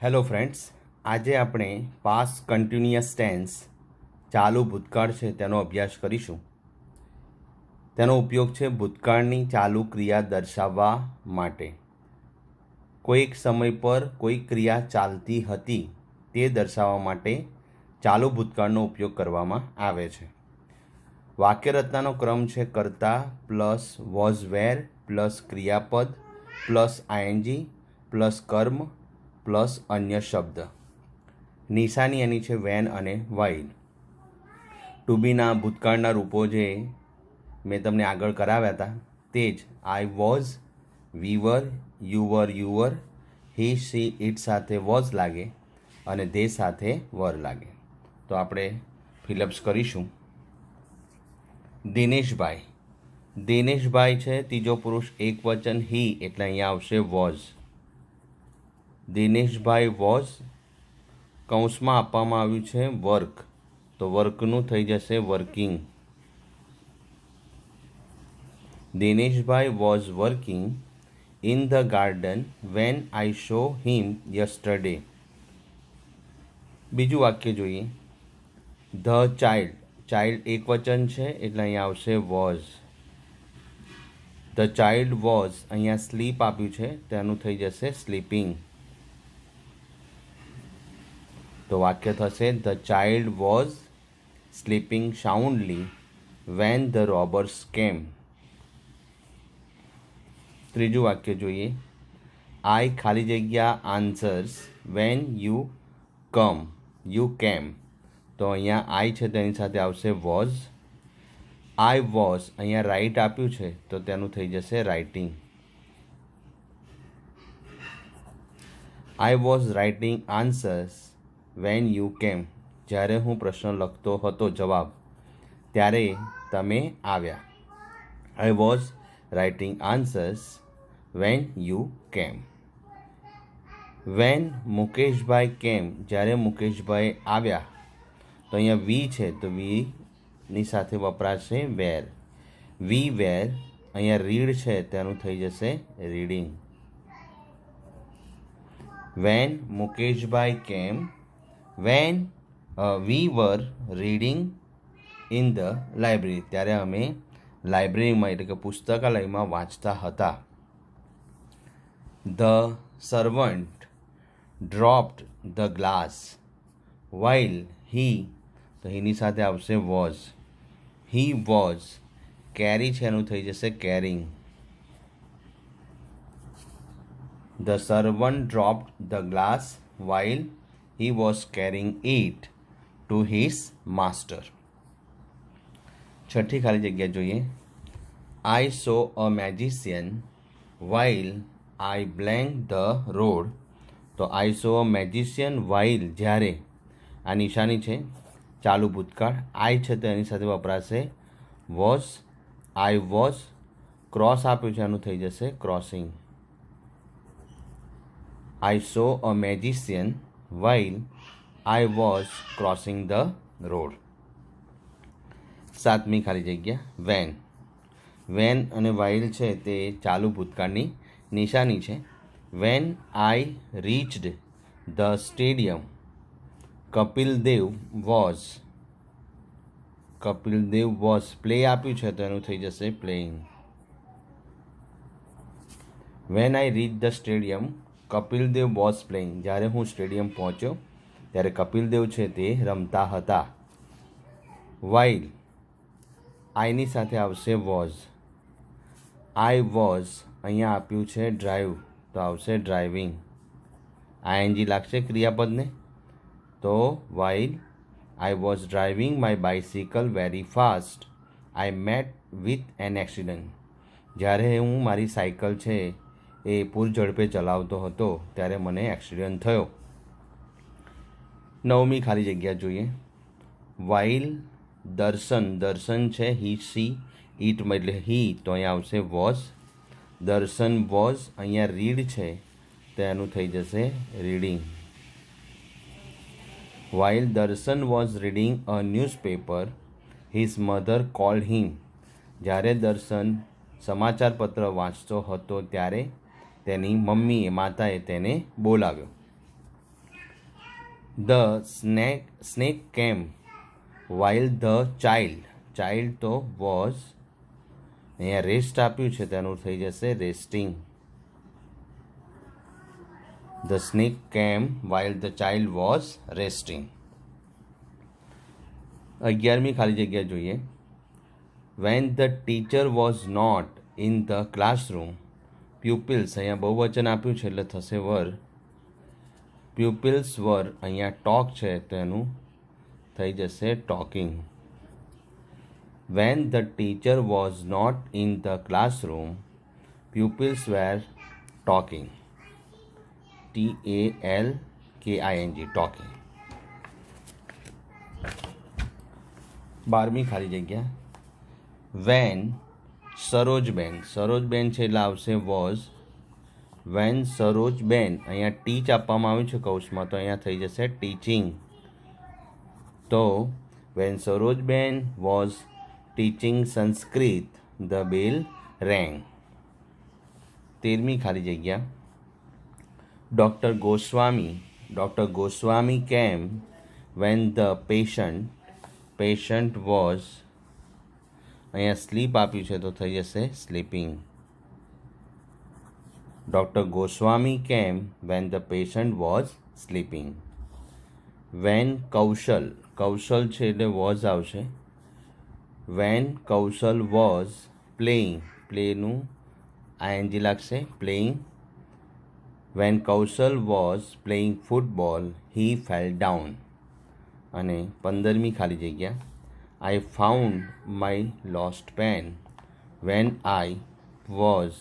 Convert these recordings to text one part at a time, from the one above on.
Hello friends, આજે આપણે past continuous tense ચાલુ ભૂતકાળ છે તેનો અભ્યાસ કરીશું. તેનો ઉપયોગ છે ભૂતકાળની ચાલુ ક્રિયા દર્શાવવા માટે. કોઈક સમય પર કોઈ ક્રિયા ચાલતી હતી તે દર્શાવવા માટે ચાલુ ભૂતકાળનો ઉપયોગ કરવામાં આવે છે. વાક્યરચનાનો ક્રમ છે કર્તા પ્લસ વોઝ વેર પ્લસ ક્રિયાપદ પ્લસ આઈએનજી પ્લસ કર્મ પ્લસ અન્ય શબ્દ. નિશાની એની છે વેન અને વાઇલ. ટુ બીના ભૂતકાળના રૂપો જે મેં તમને આગળ કરાવ્યા હતા તે જ I was, we were, you were, he see it સાથે વોઝ લાગે અને ધે સાથે વર લાગે. તો આપણે ફિલઅપ્સ કરીશું. દિનેશભાઈ. દિનેશભાઈ છે ત્રીજો પુરુષ એક વચન હી એટલે અહીંયા આવશે વોઝ. દિનેશભાઈ વોઝ કૌંસમાં આપવામાં આવ્યું છે વર્ક, તો વર્કનું થઈ જશે working. Dineshbhai was working in the garden when I show him yesterday. બીજું વાક્ય જોઈએ. ધ ચાઇલ્ડ, ચાઇલ્ડ એક વચન છે એટલે અહીંયા આવશે વોઝ. ધ ચાઇલ્ડ વોઝ અહીંયા સ્લીપ આપ્યું છે તેનું થઈ જશે સ્લીપિંગ. તો વાક્ય થશે the child was sleeping soundly when the robbers came. ત્રીજું વાક્ય જોઈએ. આઈ ખાલી જગ્યા આન્સર્સ વેન યુ કેમ. તો અહીંયા આઈ છે તેની સાથે આવશે વોઝ. આઈ વોઝ અહીંયા રાઇટ આપ્યું છે તો તેનું થઈ જશે writing. I was writing answers when you કેમ. જ્યારે હું પ્રશ્ન લખતો હતો જવાબ ત્યારે તમે આવ્યા. I was writing answers when you કેમ. વેન મુકેશભાઈ કેમ, જ્યારે મુકેશભાઈ આવ્યા. તો અહીંયા વી છે તો વીની સાથે વપરાશે વેર. વી વેર અહીંયા રીડ છે તેનું થઈ જશે રીડિંગ. વેન મુકેશભાઈ came when we were reading in the library, ત્યારે અમે લાઇબ્રેરીમાં એટલે કે પુસ્તકાલયમાં વાંચતા હતા. The servant dropped the glass while he, તો એની સાથે આવશે વોઝ. હી વોઝ કેરી છે એનું થઈ જશે carrying. The servant dropped the glass while he was carrying it to his master. છઠ્ઠી ખાલી જગ્યા જોઈએ. I saw a magician while I blank the road. તો I saw a magician while, જ્યારે આ નિશાની છે ચાલુ ભૂતકાળ. આઈ છે તો એની સાથે વપરાશે વોઝ. આઈ વોઝ ક્રોસ આપ્યું છે એનું થઈ જશે crossing. I saw a magician while I was crossing the road. સાતમી ખાલી જગ્યા વેન. વેન અને વાઇલ છે તે ચાલુ ભૂતકાળની નિશાની છે. When I reached the stadium Kapil Dev was play આપ્યું છે તો એનું થઈ જશે playing. When I reach the stadium Kapil Dev was playing, જ્યારે હું સ્ટેડિયમ પહોંચ્યો ત્યારે કપિલ દેવ છે તે રમતા હતા. વાઇલ આઈની સાથે આવશે વોઝ. આઈ વોઝ અહીંયા આપ્યું છે ડ્રાઈવ તો આવશે ડ્રાઇવિંગ. આઈએનજી લાગશે ક્રિયાપદને. તો while I was driving my bicycle very fast I met with an accident. જ્યારે હું મારી સાયકલ છે એ પૂર ઝડપે ચલાવતો હતો ત્યારે મને એક્સિડન્ટ થયો. નવમી ખાલી જગ્યા જોઈએ. વાઇલ દર્શન છે હી સી ઇટ એટલે હી, તો અહીંયા આવશે વોઝ. દર્શન વોઝ અહીંયા રીડ છે તો એનું થઈ જશે reading. While Darshan was reading a newspaper his mother called him. જ્યારે દર્શન સમાચાર પત્ર વાંચતો હતો ત્યારે તેની મમ્મીએ માતાએ તેને બોલાવ્યો. The snake came while the child તો વોઝ, અહીંયા રેસ્ટ આપ્યું છે તેનું થઈ જશે resting. The snake came while the child was resting. 11મી ખાલી જગ્યા જોઈએ. When the teacher was not in the classroom, pupils અહીંયા બહુવચન આપ્યું છે એટલે થશે વર. પ્યુપિલ્સ વર, અહીંયા ટોક છે તો એનું થઈ જશે talking. When the teacher was not in the classroom, pupils were talking. TALKING talking. 12મી ખાલી જગ્યા. વેન સરોજબેન છે એટલે આવશે વોઝ. વેન સરોજબેન, અહીંયા ટીચ આપવામાં આવ્યું છે કૌંસમાં તો અહીંયા થઈ જશે ટીચિંગ. તો when Sarojben was teaching Sanskrit the bell rang. 13મી ખાલી જગ્યા. Doctor Goswami came when the patient was, અહીંયા સ્લીપ આપ્યું છે તો થઈ જશે sleeping. Doctor Goswami came when the patient was sleeping. When Kaushal છે એટલે વોઝ આવશે. વેન કૌશલ વોઝ પ્લેઇંગ, પ્લેનું ING લાગશે playing. When Kaushal was playing football he fell down. અને 15મી ખાલી જગ્યા. I found my lost pen when I was,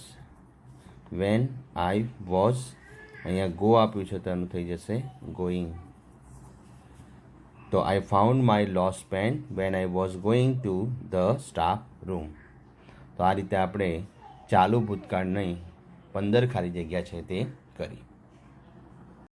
અહીંયા ગો આપ્યું છે તો એનું થઈ જશે ગોઈંગ. તો I found my lost pen when I was going to the staff room. તો આ રીતે આપણે ચાલુ ભૂતકાળની 15 ખાલી જગ્યા છે તે કરી.